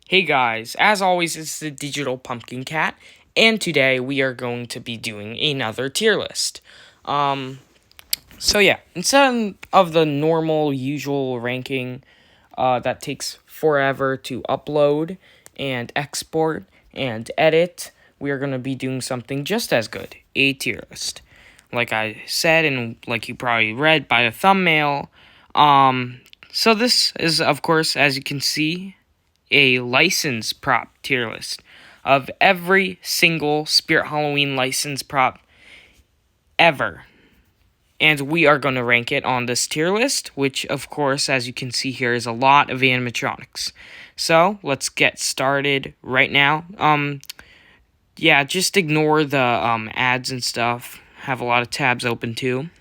Hey guys, as always, it's the Digital Pumpkin Cat, and today we are going to be doing another tier list. Um, instead of the normal, usual ranking that takes forever to upload and export and edit, we are going to be doing something just as good, a tier list. Like I said, and like you probably read by the thumbnail, so this is, of course, as you can see, a license prop tier list of every single Spirit Halloween license prop ever. And we are going to rank it on this tier list, which, of course, as you can see here, is a lot of animatronics. So let's get started right now. Just ignore the ads and stuff. Have a lot of tabs open too.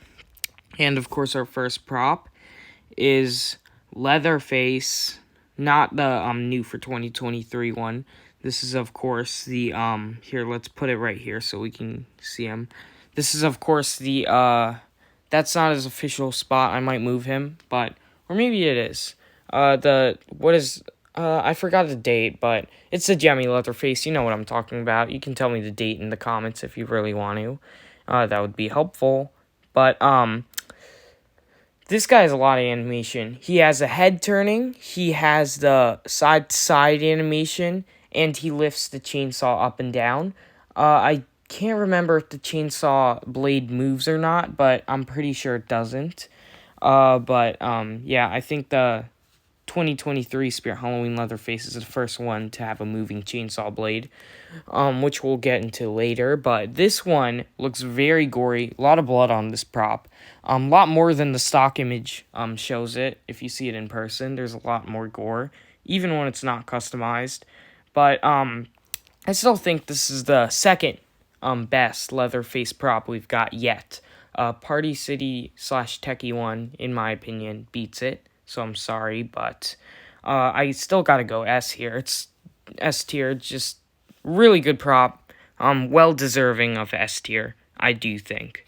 And of course, our first prop is Leatherface, not the new for 2023 one. This is of course the here, let's put it right here so we can see him. This is of course the that's not his official spot. I might move him, but or maybe it is. The what is I forgot the date, but it's the Jemmy Leatherface. You know what I'm talking about. You can tell me the date in the comments if you really want to. That would be helpful. But this guy has a lot of animation. He has a head turning, he has the side to side animation, and he lifts the chainsaw up and down. I can't remember if the chainsaw blade moves or not, but I'm pretty sure it doesn't. I think the 2023 Spirit Halloween Leatherface is the first one to have a moving chainsaw blade, which we'll get into later. But this one looks very gory. A lot of blood on this prop. A lot more than the stock image shows it. If you see it in person, there's a lot more gore, even when it's not customized. But I still think this is the second best Leatherface prop we've got yet. Party City / Techie one, in my opinion, beats it. So I'm sorry, but I still gotta go S here. It's S tier, just really good prop. Well deserving of S tier, I do think.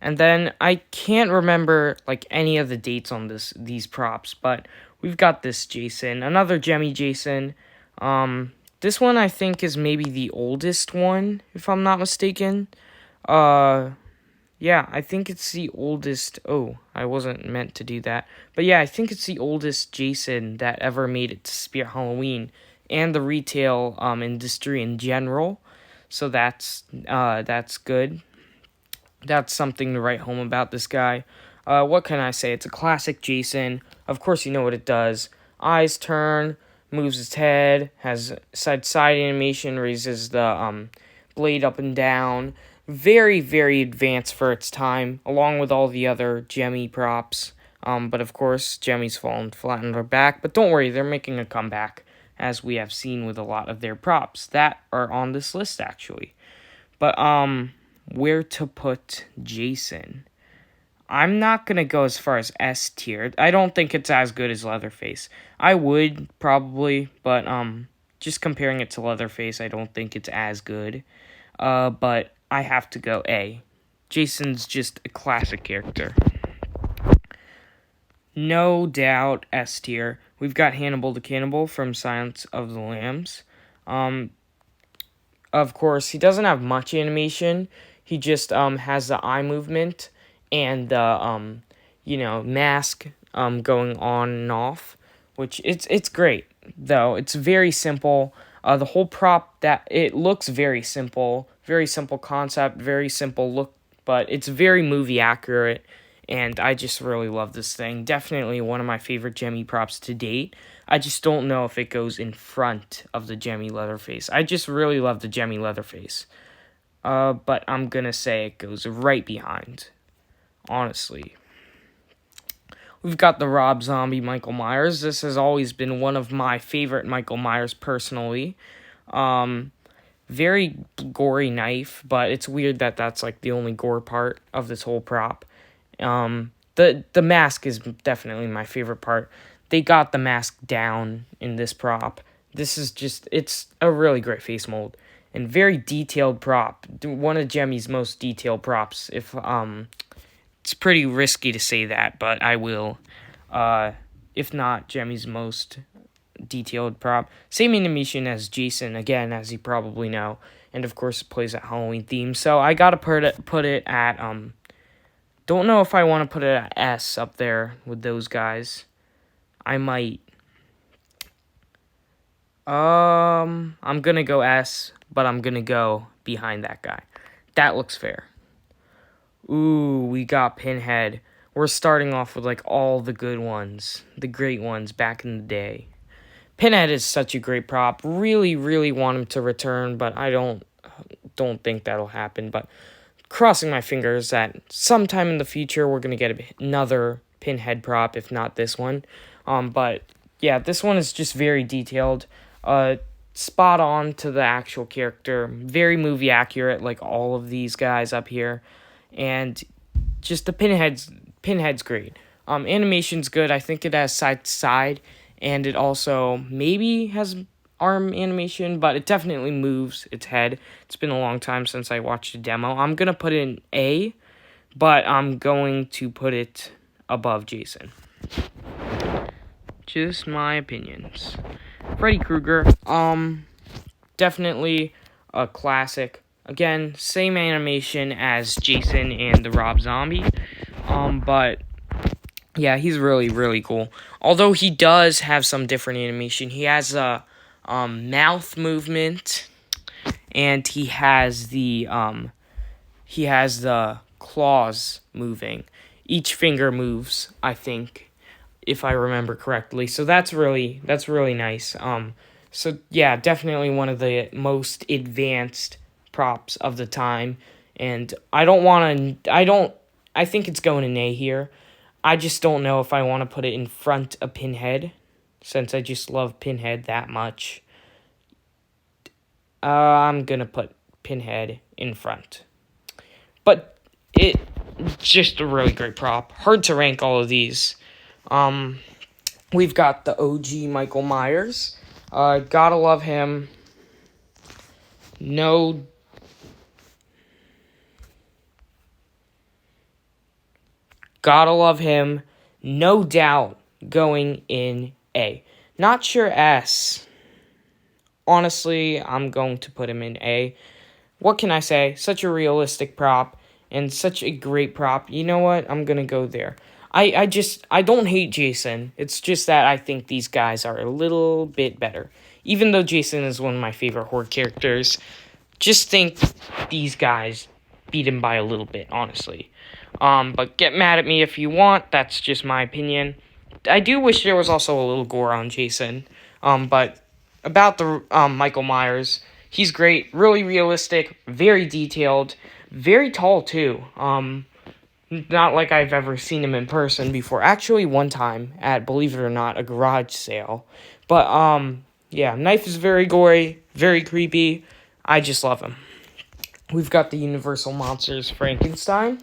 And then I can't remember like any of the dates on these props, but we've got this Jason, another Jemmy Jason. This one I think is maybe the oldest one, if I'm not mistaken. Uh, yeah, I think it's the oldest. Oh, I wasn't meant to do that. But yeah, I think it's the oldest Jason that ever made it to Spirit Halloween and the retail industry in general. So that's good. That's something to write home about this guy. What can I say? It's a classic Jason. Of course, you know what it does. Eyes turn, moves its head, has side animation, raises the blade up and down. Very, very advanced for its time, along with all the other Jemmy props. But of course, Jemmy's fallen flat on their back. But don't worry, they're making a comeback, as we have seen with a lot of their props that are on this list actually. But where to put Jason? I'm not gonna go as far as S tier. I don't think it's as good as Leatherface. I would probably, but just comparing it to Leatherface, I don't think it's as good. But I have to go A. Jason's just a classic character. No doubt S tier. We've got Hannibal the Cannibal from Silence of the Lambs. Of course, he doesn't have much animation. He just has the eye movement and the mask going on and off, which it's great though. It's very simple. The whole prop that it looks very simple concept, very simple look, but it's very movie accurate. And I just really love this thing. Definitely one of my favorite Jemmy props to date. I just don't know if it goes in front of the Jemmy Leatherface. I just really love the Jemmy Leatherface. But I'm gonna say it goes right behind. Honestly. We've got the Rob Zombie Michael Myers. This has always been one of my favorite Michael Myers personally. Very gory knife, but it's weird that that's like the only gore part of this whole prop. The mask is definitely my favorite part. They got the mask down in this prop. This is just, it's a really great face mold and very detailed prop. One of Jemmy's most detailed props. It's pretty risky to say that, but I will. If not Jemmy's most detailed prop. Same animation as Jason, again, as you probably know. And, of course, it plays at Halloween theme. So I got to put it at, don't know if I want to put it at S up there with those guys. I might. I'm going to go S, but I'm going to go behind that guy. That looks fair. Ooh, we got Pinhead. We're starting off with, like, all the good ones. The great ones back in the day. Pinhead is such a great prop. Really, really want him to return, but I don't think that'll happen. But crossing my fingers that sometime in the future we're going to get another Pinhead prop, if not this one. But, yeah, this one is just very detailed. Spot on to the actual character. Very movie accurate, like all of these guys up here. And just the Pinhead's great. Animation's good. I think it has side to side, and it also maybe has arm animation, but it definitely moves its head. It's been a long time since I watched a demo. I'm gonna put it in A, but I'm going to put it above Jason. Just my opinions. Freddy Krueger, definitely a classic. Again, same animation as Jason and the Rob Zombie, but yeah, he's really, really cool. Although he does have some different animation. He has a mouth movement, and he has the claws moving. Each finger moves, I think, if I remember correctly. So that's really nice. So yeah, definitely one of the most advanced props of the time. And I think it's going in A here. I just don't know if I want to put it in front of Pinhead, since I just love Pinhead that much. I'm gonna put Pinhead in front. But it's just a really great prop. Hard to rank all of these. We've got the OG Michael Myers. Gotta love him. Gotta love him. No doubt going in A. Not sure S. Honestly, I'm going to put him in A. What can I say? Such a realistic prop and such a great prop. You know what? I'm going to go there. I don't hate Jason. It's just that I think these guys are a little bit better. Even though Jason is one of my favorite horror characters, just think these guys beat him by a little bit, honestly. But get mad at me if you want. That's just my opinion. I do wish there was also a little gore on Jason. But about the Michael Myers, he's great. Really realistic. Very detailed. Very tall, too. Not like I've ever seen him in person before. Actually, one time at, believe it or not, a garage sale. But, yeah, knife is very gory. Very creepy. I just love him. We've got the Universal Monsters Frankenstein.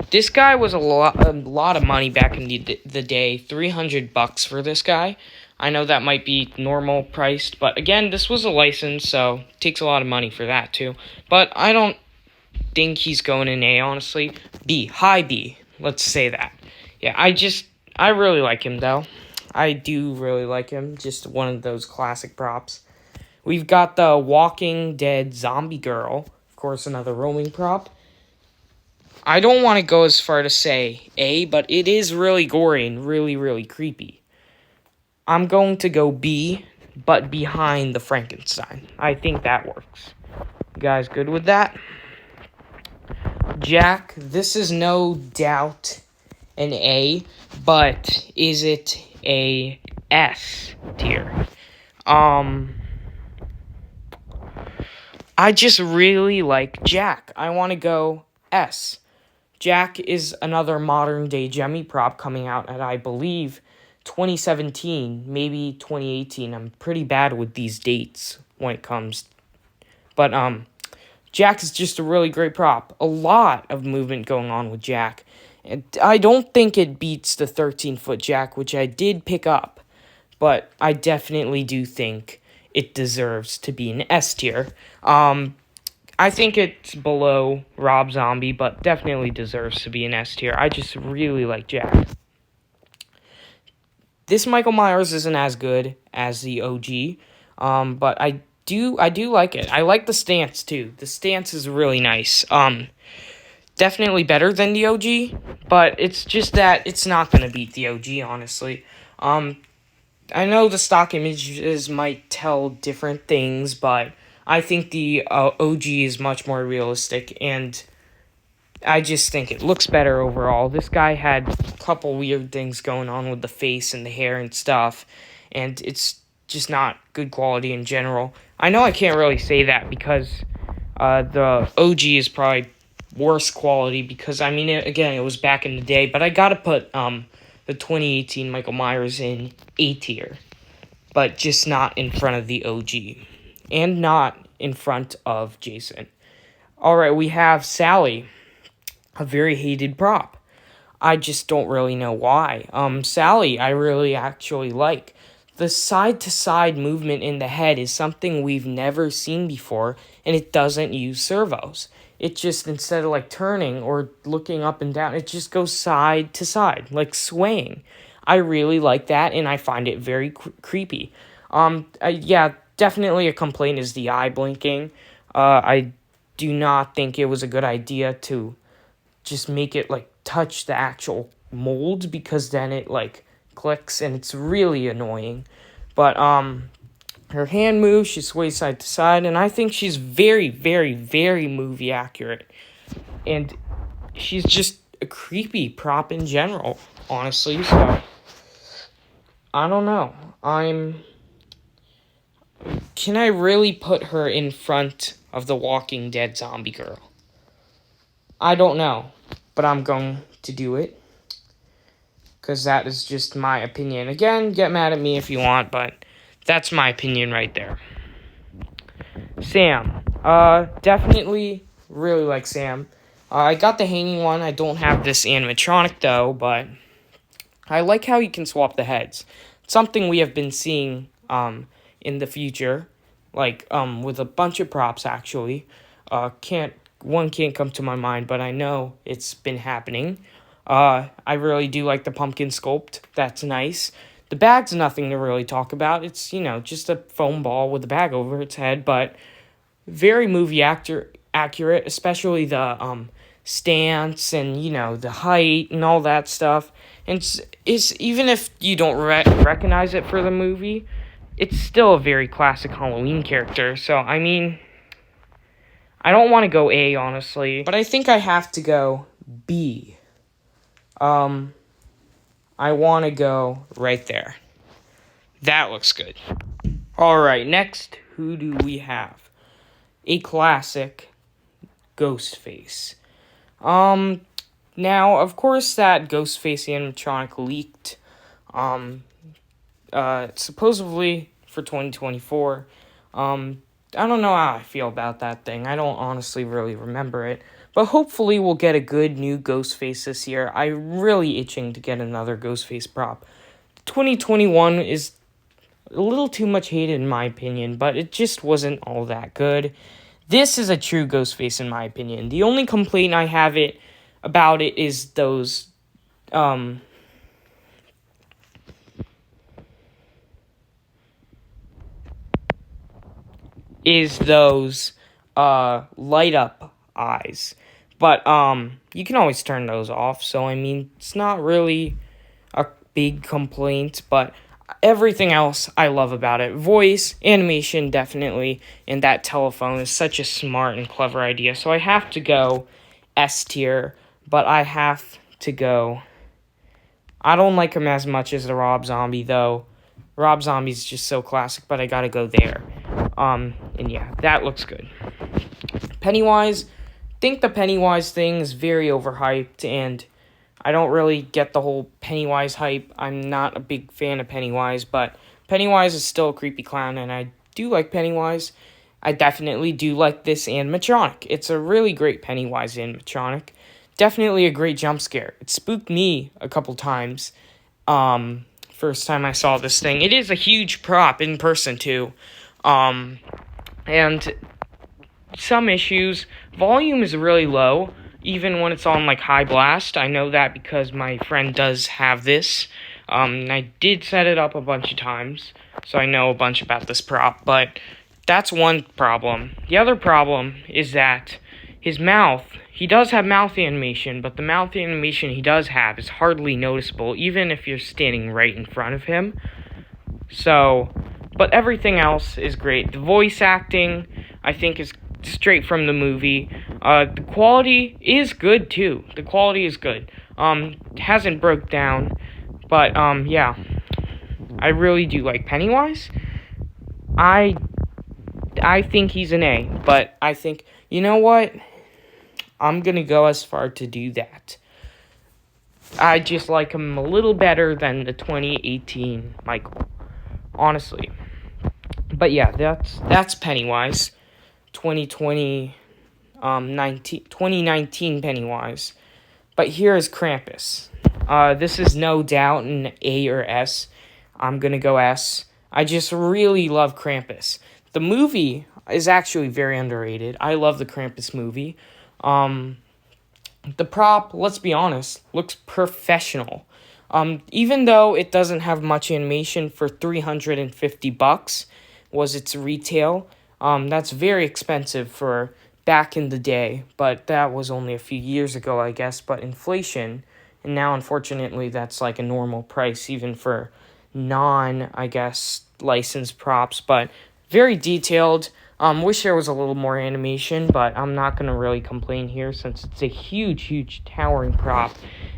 This guy was a lot of money back in the day. $300 for this guy. I know that might be normal priced, but again, this was a license, so it takes a lot of money for that too. But I don't think he's going in A, honestly. B, high B. Let's say that. Yeah, I really like him though. I do really like him. Just one of those classic props. We've got the Walking Dead Zombie Girl. Of course, another roaming prop. I don't want to go as far to say A, but it is really gory and really, really creepy. I'm going to go B, but behind the Frankenstein. I think that works. You guys good with that? Jack, this is no doubt an A, but is it a S tier? I just really like Jack. I want to go S. Jack is another modern-day Gemmy prop coming out at, I believe, 2017, maybe 2018. I'm pretty bad with these dates when it comes. But, Jack is just a really great prop. A lot of movement going on with Jack. And I don't think it beats the 13-foot Jack, which I did pick up. But I definitely do think it deserves to be an S tier. I think it's below Rob Zombie, but definitely deserves to be an S tier. I just really like Jack. This Michael Myers isn't as good as the OG, but I do like it. I like the stance too. The stance is really nice. Definitely better than the OG, but it's just that it's not gonna beat the OG, honestly. I know the stock images might tell different things, but I think the OG is much more realistic, and I just think it looks better overall. This guy had a couple weird things going on with the face and the hair and stuff, and it's just not good quality in general. I know I can't really say that because the OG is probably worse quality because, I mean, it was back in the day, but I gotta put the 2018 Michael Myers in A tier, but just not in front of the OG, and not in front of Jason. Alright, we have Sally, a very hated prop. I just don't really know why. Sally, I really actually like. The side-to-side movement in the head is something we've never seen before, and it doesn't use servos. It just, instead of like turning or looking up and down, it just goes side to side, like swaying. I really like that, and I find it very creepy. Yeah, definitely a complaint is the eye blinking. I do not think it was a good idea to just make it like touch the actual mold, because then it like clicks and it's really annoying. But her hand moves, she sways side to side, and I think she's very, very, very movie accurate. And she's just a creepy prop in general, honestly. So I don't know. Can I really put her in front of the Walking Dead zombie girl? I don't know, but I'm going to do it, because that is just my opinion. Again, get mad at me if you want, but that's my opinion right there. Sam. Definitely really like Sam. I got the hanging one. I don't have this animatronic, though, but I like how you can swap the heads. It's something we have been seeing in the future, like with a bunch of props, actually. One can't come to my mind, but I know it's been happening. I really do like the pumpkin sculpt. That's nice. The bag's nothing to really talk about. It's, just a foam ball with a bag over its head, but very movie accurate, especially the stance and, the height and all that stuff. And it's even if you don't recognize it for the movie, it's still a very classic Halloween character. So, I mean, I don't want to go A, honestly, but I think I have to go B. I want to go right there. That looks good. Alright, next, who do we have? A classic, Ghostface. Now, of course, that Ghostface animatronic leaked, supposedly for 2024. I don't know how I feel about that thing. I don't honestly really remember it. But hopefully we'll get a good new Ghostface this year. I'm really itching to get another Ghostface prop. 2021 is a little too much hated in my opinion, but it just wasn't all that good. This is a true Ghostface in my opinion. The only complaint I have about it is those light up eyes. But you can always turn those off, so I mean, it's not really a big complaint, but everything else I love about it. Voice, animation, definitely, and that telephone is such a smart and clever idea. So I have to go S tier, but I have to go. I don't like him as much as the Rob Zombie, though. Rob Zombie's just so classic, but I gotta go there. And yeah, that looks good. Pennywise, think the Pennywise thing is very overhyped, and I don't really get the whole Pennywise hype. I'm not a big fan of Pennywise, but Pennywise is still a creepy clown, and I do like Pennywise. I definitely do like this animatronic. It's a really great Pennywise animatronic. Definitely a great jump scare. It spooked me a couple times. First time I saw this thing. It is a huge prop in person, too. And some issues. Volume is really low, even when it's on, like, high blast. I know that because my friend does have this. I did set it up a bunch of times, so I know a bunch about this prop, but that's one problem. The other problem is that his mouth, he does have mouth animation, but the mouth animation he does have is hardly noticeable, even if you're standing right in front of him. So, but everything else is great. The voice acting, I think, is straight from the movie. The quality is good too. The quality is good. Hasn't broke down, but yeah, I really do like Pennywise. I think he's an A, but I think, you know what? I'm gonna go as far to do that. I just like him a little better than the 2018 Michael, honestly. But yeah, that's Pennywise. 2019 Pennywise. But here is Krampus. This is no doubt an A or S. I'm gonna go S. I just really love Krampus. The movie is actually very underrated. I love the Krampus movie. The prop, let's be honest, looks professional. Even though it doesn't have much animation, for $350 was its retail. That's very expensive for back in the day, but that was only a few years ago, I guess. But inflation, and now unfortunately that's like a normal price even for I guess, licensed props. But very detailed. Wish there was a little more animation, but I'm not going to really complain here since it's a huge towering prop,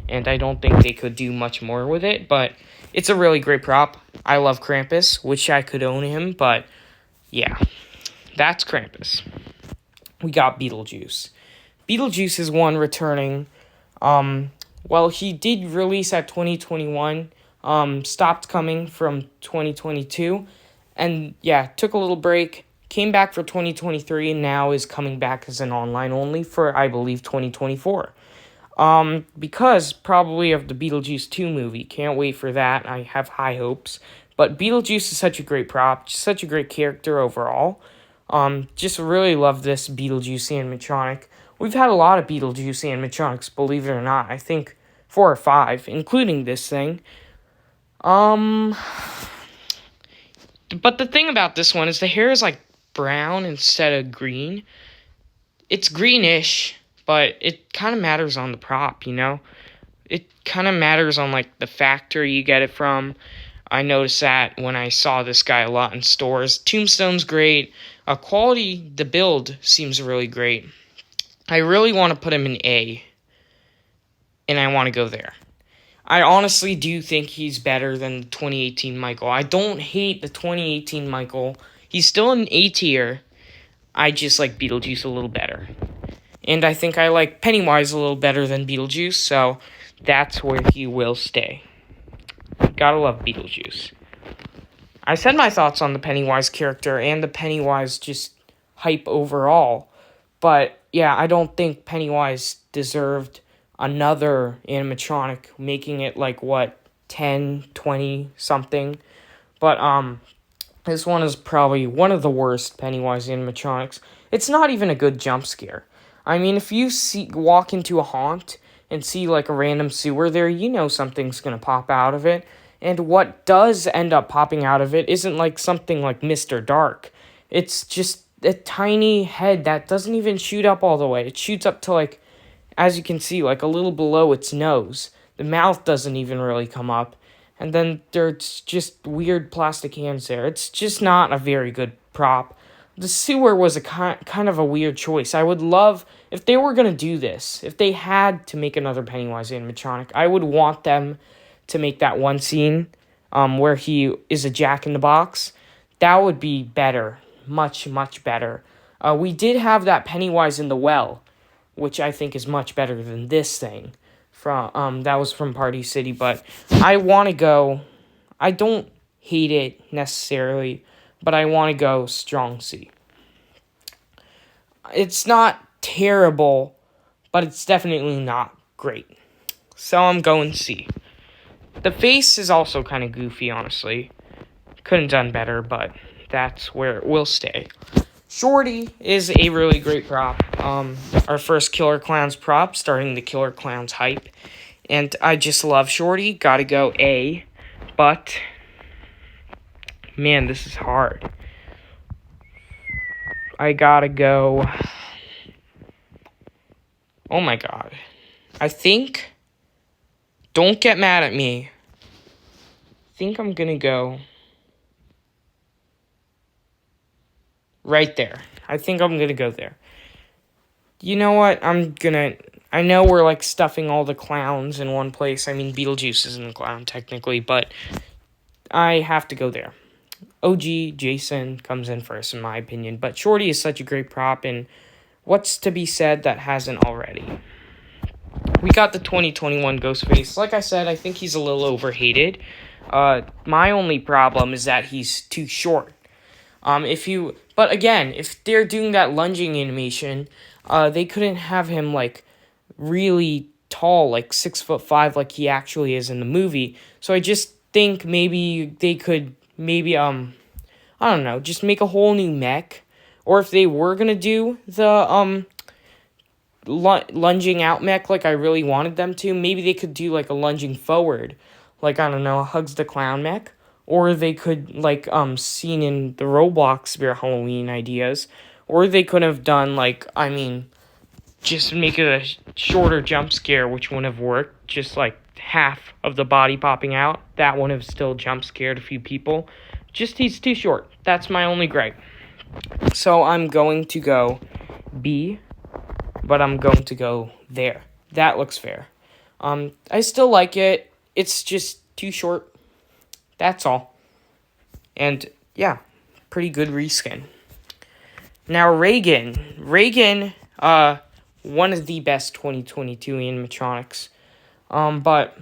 and I don't think they could do much more with it, but it's a really great prop. I love Krampus. Wish I could own him, but yeah, that's Krampus. We got Beetlejuice. Beetlejuice is one returning. Well, he did release at 2021, stopped coming from 2022, and yeah, took a little break. Came back for 2023 and now is coming back as an online only for, I believe, 2024. Because probably of the Beetlejuice 2 movie. Can't wait for that. I have high hopes. But Beetlejuice is such a great prop, such a great character overall. Just really love this Beetlejuice animatronic. We've had a lot of Beetlejuice animatronics, believe it or not. I think 4 or 5, including this thing. But the thing about this one is the hair is like brown instead of green. It's greenish, but it kind of matters on the prop, you know? It kind of matters on, like, the factory you get it from. I noticed that when I saw this guy a lot in stores. Tombstone's great. Quality, the build seems really great. I really want to put him in A, and I want to go there. I honestly do think he's better than the 2018 Michael. I don't hate the 2018 Michael. He's still an A tier. I just like Beetlejuice a little better. And I think I like Pennywise a little better than Beetlejuice, so that's where he will stay. Gotta love Beetlejuice. I said my thoughts on the Pennywise character and the Pennywise just hype overall. But yeah, I don't think Pennywise deserved another animatronic, making it like, 10, 20 something. But this one is probably one of the worst Pennywise animatronics. It's not even a good jump scare. I mean, if you walk into a haunt and see like a random sewer there, you know something's gonna pop out of it. And what does end up popping out of it isn't like something like Mr. Dark. It's just a tiny head that doesn't even shoot up all the way. It shoots up to, like, as you can see, like a little below its nose. The mouth doesn't even really come up. And then there's just weird plastic hands there. It's just not a very good prop. The sewer was a kind of a weird choice. I would love, if they were going to do this, if they had to make another Pennywise animatronic, I would want them to make that one scene where he is a jack-in-the-box. That would be better. Much better. We did have that Pennywise in the well, which I think is much better than this thing. That was from Party City, but I want to go, I don't hate it necessarily, but I want to go strong C. It's not terrible, but it's definitely not great. So I'm going C. The face is also kind of goofy, honestly. Couldn't done better, but that's where it will stay. Shorty is a really great prop. Our first Killer Clowns prop, starting the Killer Clowns hype. And I just love Shorty. Gotta go A. But, man, this is hard. I gotta go. Oh my god. I think, don't get mad at me. I think I'm gonna go right there. I think I'm gonna go there. You know what? I know we're like stuffing all the clowns in one place. I mean, Beetlejuice isn't a clown technically, but I have to go there. OG Jason comes in first, in my opinion. But Shorty is such a great prop, and what's to be said that hasn't already? We got the 2021 Ghostface. Like I said, I think he's a little overhated. My only problem is that he's too short. But again, if they're doing that lunging animation, they couldn't have him like really tall, like 6'5", like he actually is in the movie. So I just think maybe they could I don't know, just make a whole new mech, or if they were gonna do the lunging out mech like I really wanted them to, maybe they could do like a lunging forward, like I don't know, Hugs the Clown mech. Or they could, like, seen in the Roblox Spirit Halloween ideas. Or they could have done, like, I mean, just make it a shorter jump scare, which wouldn't have worked. Just, like, half of the body popping out. That wouldn't have still jump scared a few people. Just, he's too short. That's my only gripe. So, I'm going to go B, but I'm going to go there. That looks fair. I still like it. It's just too short. That's all. And, yeah, pretty good reskin. Now, Reagan. Reagan, one of the best 2022 animatronics. But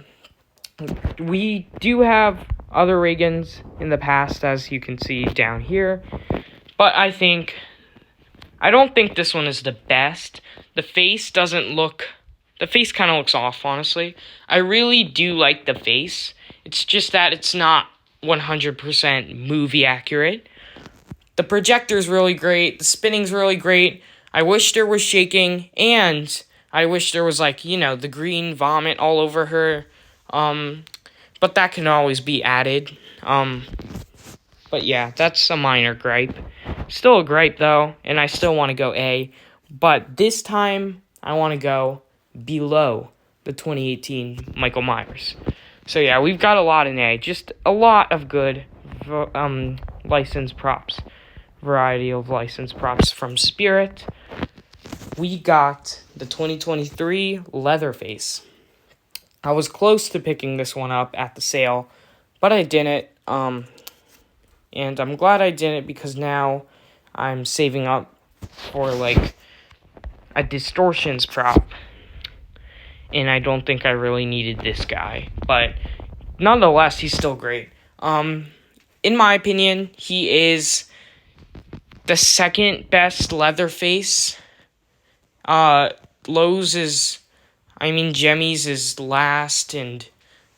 we do have other Reagans in the past, as you can see down here. But I don't think this one is the best. The face kind of looks off, honestly. I really do like the face. It's just that it's not 100% movie accurate. The projector's really great. The spinning's really great. I wish there was shaking, and I wish there was, like, you know, the green vomit all over her. But that can always be added. But yeah, that's a minor gripe. Still a gripe, though, and I still want to go A. But this time, I want to go below the 2018 Michael Myers. So yeah, we've got a lot in A. Just a lot of good licensed props. Variety of licensed props from Spirit. We got the 2023 Leatherface. I was close to picking this one up at the sale, but I didn't. And I'm glad I didn't, because now I'm saving up for, like, a Distortions prop. And I don't think I really needed this guy. But nonetheless, he's still great. In my opinion, he is the second best Leatherface. Jemmy's is last, and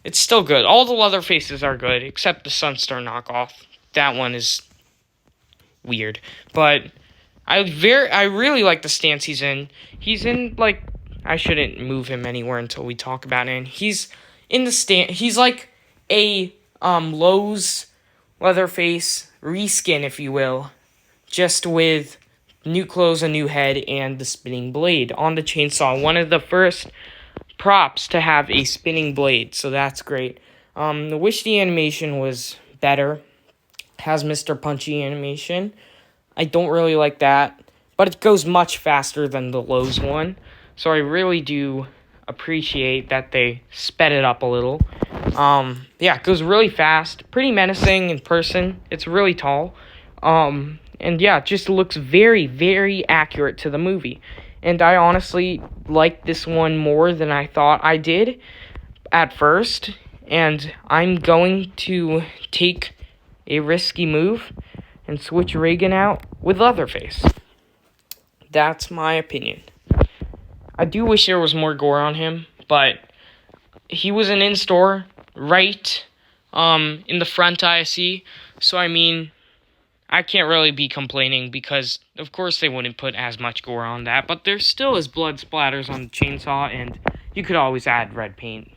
it's still good. All the Leatherfaces are good, except the Sunstar knockoff. That one is weird. But I really like the stance he's in. He's in, like, I shouldn't move him anywhere until we talk about it. He's in the stand. He's like a Lowe's Leatherface reskin, if you will, just with new clothes, a new head, and the spinning blade on the chainsaw. One of the first props to have a spinning blade, so that's great. I wish the animation was better. Has Mr. Punchy animation. I don't really like that, but it goes much faster than the Lowe's one. So I really do appreciate that they sped it up a little. Yeah, it goes really fast. Pretty menacing in person. It's really tall. And yeah, it just looks very, very accurate to the movie. And I honestly like this one more than I thought I did at first. And I'm going to take a risky move and switch Reagan out with Leatherface. That's my opinion. I do wish there was more gore on him, but he was an in-store right in the front ISE, so I mean, I can't really be complaining because, of course, they wouldn't put as much gore on that, but there still is blood splatters on the chainsaw, and you could always add red paint.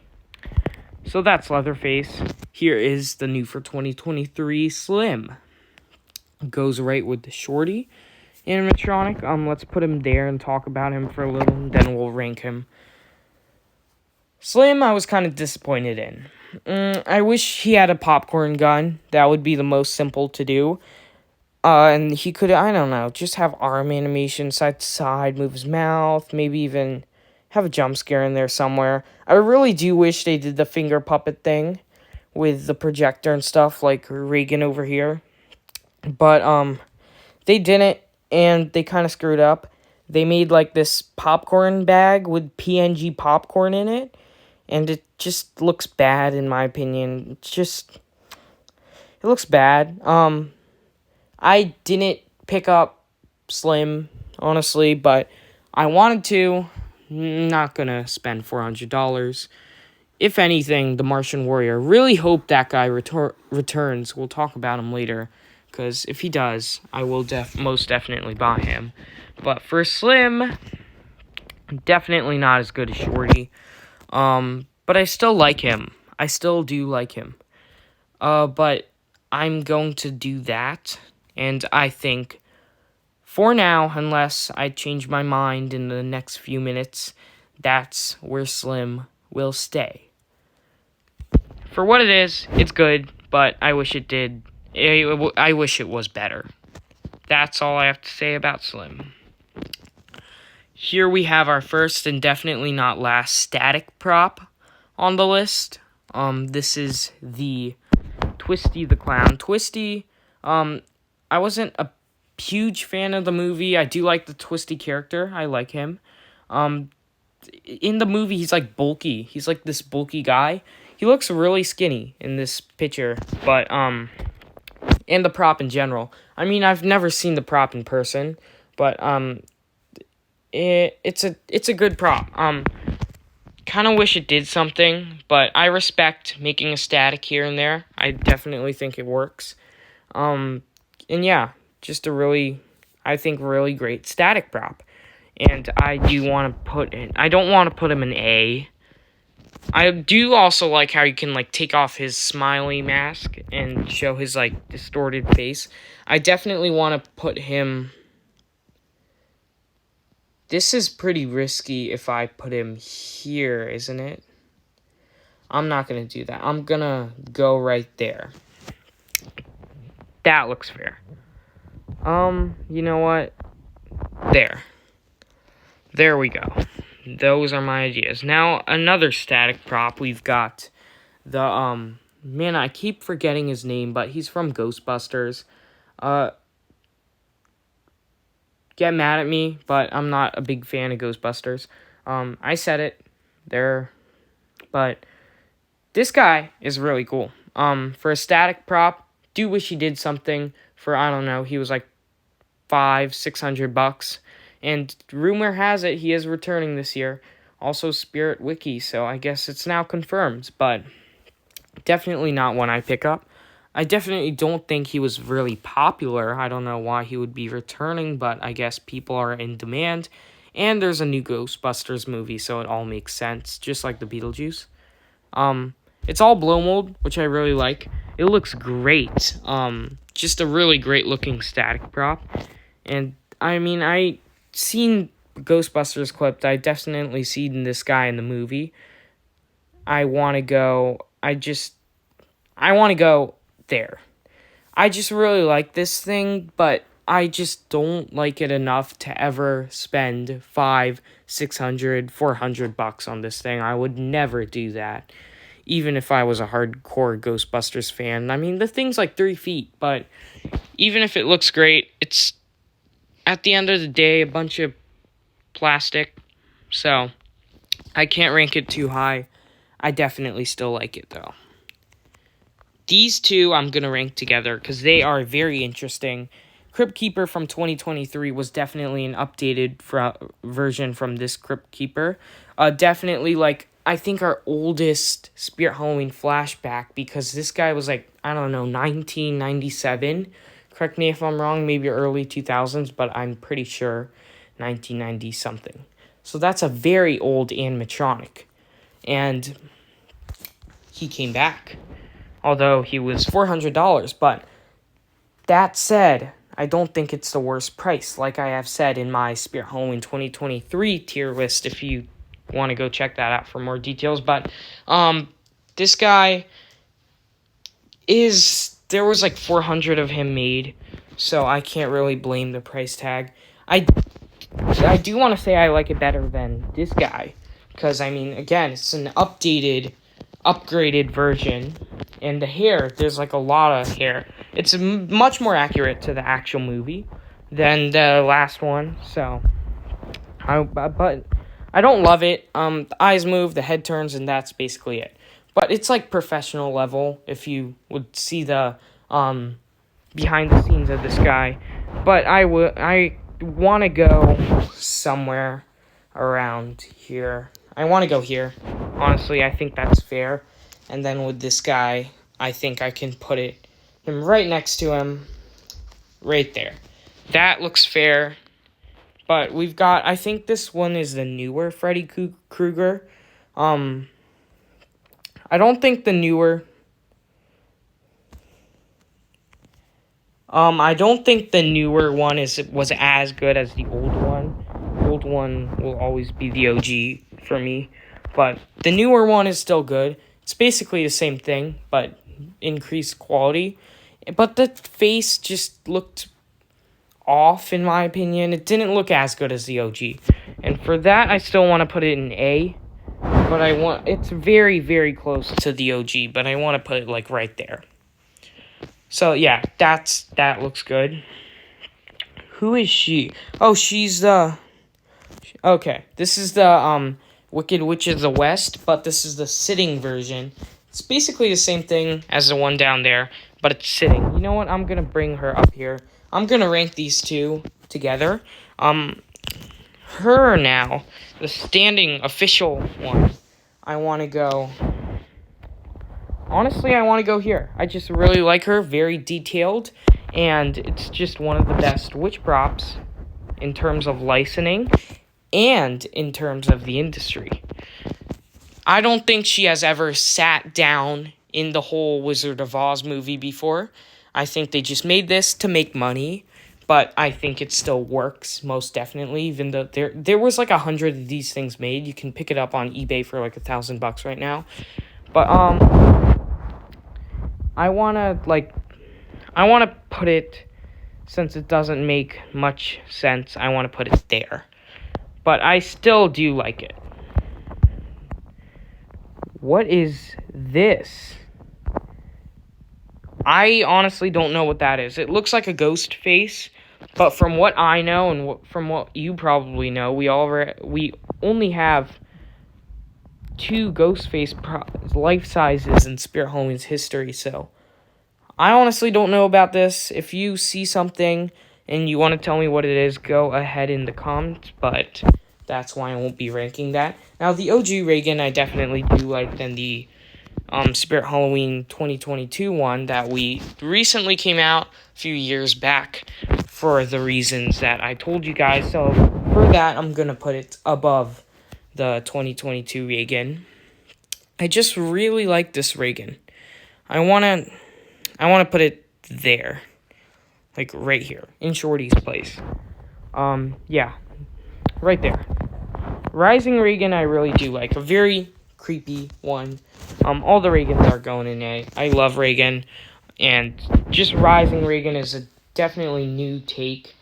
So that's Leatherface. Here is the new for 2023 Slim. Goes right with the Shorty animatronic. Let's put him there and talk about him for a little, and then we'll rank him. Slim, I was kind of disappointed in. I wish he had a popcorn gun. That would be the most simple to do. And he could, I don't know, just have arm animation side to side, move his mouth, maybe even have a jump scare in there somewhere. I really do wish they did the finger puppet thing with the projector and stuff, like Reagan over here. But, they didn't, and they kind of screwed up. They made, like, this popcorn bag with PNG popcorn in it, and it just looks bad, in my opinion. It looks bad. I didn't pick up Slim, honestly, but I wanted to. Not gonna spend $400. If anything, the Martian Warrior. Really hope that guy returns. We'll talk about him later, because if he does, I will most definitely buy him. But for Slim, definitely not as good as Shorty. But I still like him. I still do like him. But I'm going to do that. And I think, for now, unless I change my mind in the next few minutes, that's where Slim will stay. For what it is, it's good, but I wish it did. I wish it was better. That's all I have to say about Slim. Here we have our first and definitely not last static prop on the list. This is the Twisty the Clown. Twisty, I wasn't a huge fan of the movie. I do like the Twisty character. I like him. In the movie, he's like bulky. He's like this bulky guy. He looks really skinny in this picture, but, and the prop in general. I mean, I've never seen the prop in person, but, it's a good prop. Kind of wish it did something, but I respect making a static here and there. I definitely think it works. And yeah, just a really, I think, really great static prop. And I do want to put in, I don't want to put him in A. I do also like how you can, like, take off his smiley mask and show his, like, distorted face. I definitely want to put him, this is pretty risky if I put him here, isn't it? I'm not going to do that. I'm going to go right there. That looks fair. You know what? There we go. Those are my ideas. Now, another static prop. We've got the, man, I keep forgetting his name, but he's from Ghostbusters. Get mad at me, but I'm not a big fan of Ghostbusters. I said it there, but this guy is really cool. For a static prop, do wish he did something for, I don't know, he was like $500-600, and rumor has it he is returning this year. Also Spirit Wiki, so I guess it's now confirmed, but definitely not one I pick up. I definitely don't think he was really popular. I don't know why he would be returning, but I guess people are in demand, and there's a new Ghostbusters movie, so it all makes sense, just like the Beetlejuice. It's all blow mold, which I really like. It looks great. Just a really great looking static prop. And I mean, I seen Ghostbusters clipped. I definitely seen this guy in the movie. I want to go there. I just really like this thing, but I just don't like it enough to ever spend $500, $600, $400 on this thing. I would never do that, even if I was a hardcore Ghostbusters fan. I mean, the thing's like 3 feet, but even if it looks great, it's, at the end of the day, a bunch of plastic, so I can't rank it too high. I definitely still like it, though. These two I'm going to rank together because they are very interesting. Crypt Keeper from 2023 was definitely an updated version from this Crypt Keeper. Definitely, like, I think our oldest Spirit Halloween flashback, because this guy was, like, I don't know, 1997. Correct me if I'm wrong, maybe early 2000s, but I'm pretty sure 1990-something. So that's a very old animatronic. And he came back. Although he was $400, but that said, I don't think it's the worst price. Like I have said in my Spirit Halloween 2023 tier list, if you want to go check that out for more details. But this guy there was like 400 of him made, so I can't really blame the price tag. I do want to say I like it better than this guy, because I mean, again, it's an upgraded version, and the hair, there's like a lot of hair. It's much more accurate to the actual movie than the last one, so but I don't love it. The eyes move, the head turns, and that's basically it. But it's like professional level if you would see the behind the scenes of this guy. But I want to go somewhere around here. I want to go here. Honestly, I think that's fair. And then with this guy, I think I can put him right next to him, right there. That looks fair. But we've got, I think this one is the newer Freddy Krueger. I don't think the newer one was as good as the old one. The old one will always be the OG for me, but the newer one is still good. It's basically the same thing, but increased quality. But the face just looked off, in my opinion. It didn't look as good as the OG, and for that, I still want to put it in A. But it's very, very close to the OG, but I want to put it like right there. So yeah, that looks good. Who is she? Oh, she's okay. This is the Wicked Witch of the West, but this is the sitting version. It's basically the same thing as the one down there, but it's sitting. You know what? I'm gonna bring her up here. I'm gonna rank these two together. Her now, the standing official one, I want to go... Honestly, I want to go here. I just really like her, very detailed, and it's just one of the best witch props in terms of licensing and in terms of the industry. I don't think she has ever sat down in the whole Wizard of Oz movie before. I think they just made this to make money. But I think it still works, most definitely, even though there was like 100 of these things made. You can pick it up on eBay for like $1,000 right now. But I wanna put it, since it doesn't make much sense, I wanna put it there. But I still do like it. What is this? I honestly don't know what that is. It looks like a ghost face. But from what I know and from what you probably know, we only have 2 Ghostface life sizes in Spirit Halloween's history. So I honestly don't know about this. If you see something and you want to tell me what it is, go ahead in the comments. But that's why I won't be ranking that. Now the OG Reagan I definitely do like than the Spirit Halloween 2022 one that we recently came out a few years back for the reasons that I told you guys. So for that, I'm going to put it above the 2022 Reagan. I just really like this Reagan. I want to put it there. Like right here in Shorty's place. Yeah. Right there. Rising Reagan I really do like. A very creepy one. All the Reagans are going in A. I love Reagan, and just Rising Reagan is a definitely new take,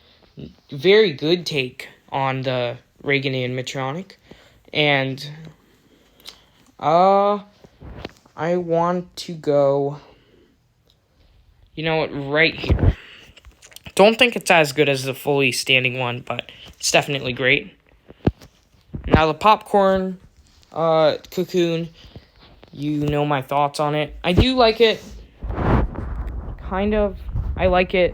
very good take on the Reagan animatronic, and I want to go, you know what, right here. Don't think it's as good as the fully standing one, but it's definitely great. Now the popcorn cocoon, you know my thoughts on it. I do like it. Kind of. I like it.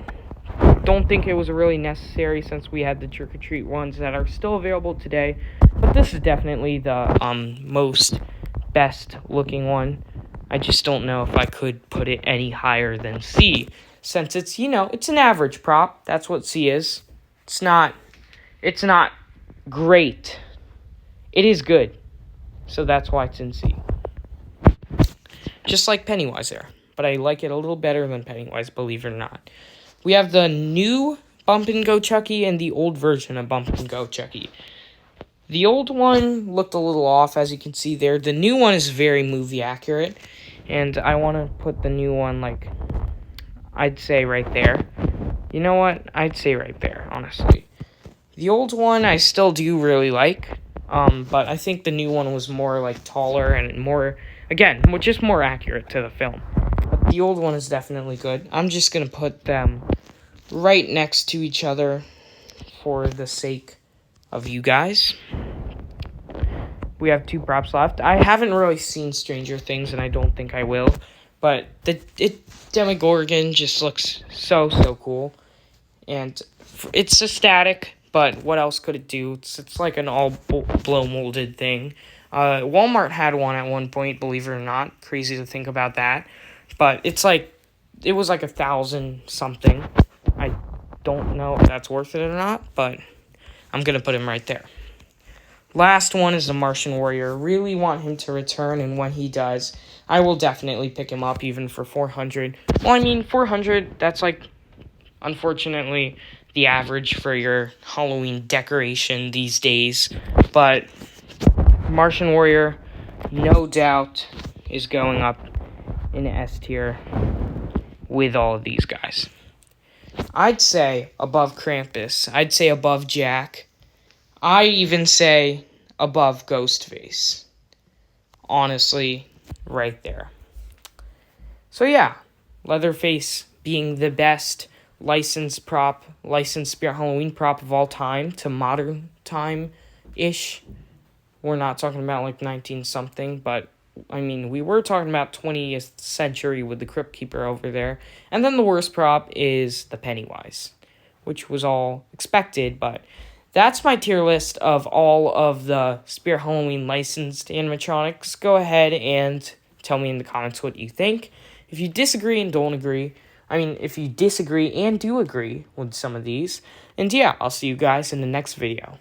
Don't think it was really necessary since we had the trick-or-treat ones that are still available today. But this is definitely the most best looking one. I just don't know if I could put it any higher than C, since it's, you know, it's an average prop. That's what C is. It's not great. It is good. So that's why it's in C. just like Pennywise there. But I like it a little better than Pennywise, believe it or not. We have the new Bump and Go Chucky and the old version of Bump and Go Chucky. The old one looked a little off, as you can see there. The new one is very movie accurate. And I want to put the new one, like, I'd say right there. You know what? I'd say right there, honestly. The old one I still do really like. But I think the new one was more, like, taller and more, again, just more accurate to the film. But the old one is definitely good. I'm just going to put them right next to each other for the sake of you guys. We have 2 props left. I haven't really seen Stranger Things, and I don't think I will. But Demogorgon just looks so cool. And it's a static, but what else could it do? It's like an all blow molded thing. Walmart had one at one point, believe it or not. Crazy to think about that. But it was like 1,000 something. I don't know if that's worth it or not, but I'm going to put him right there. Last one is the Martian Warrior. Really want him to return, and when he does, I will definitely pick him up even for 400. Well, I mean, 400, that's like, unfortunately, the average for your Halloween decoration these days. But Martian Warrior, no doubt, is going up in S tier with all of these guys. I'd say above Krampus. I'd say above Jack. I even say above Ghostface. Honestly, right there. So yeah, Leatherface being the best licensed Spirit Halloween prop of all time to modern time-ish. We're not talking about like 19-something, but I mean, we were talking about 20th century with the Crypt Keeper over there. And then the worst prop is the Pennywise, which was all expected, but that's my tier list of all of the Spirit Halloween licensed animatronics. Go ahead and tell me in the comments what you think. If you disagree and don't agree, if you disagree and do agree with some of these, and yeah, I'll see you guys in the next video.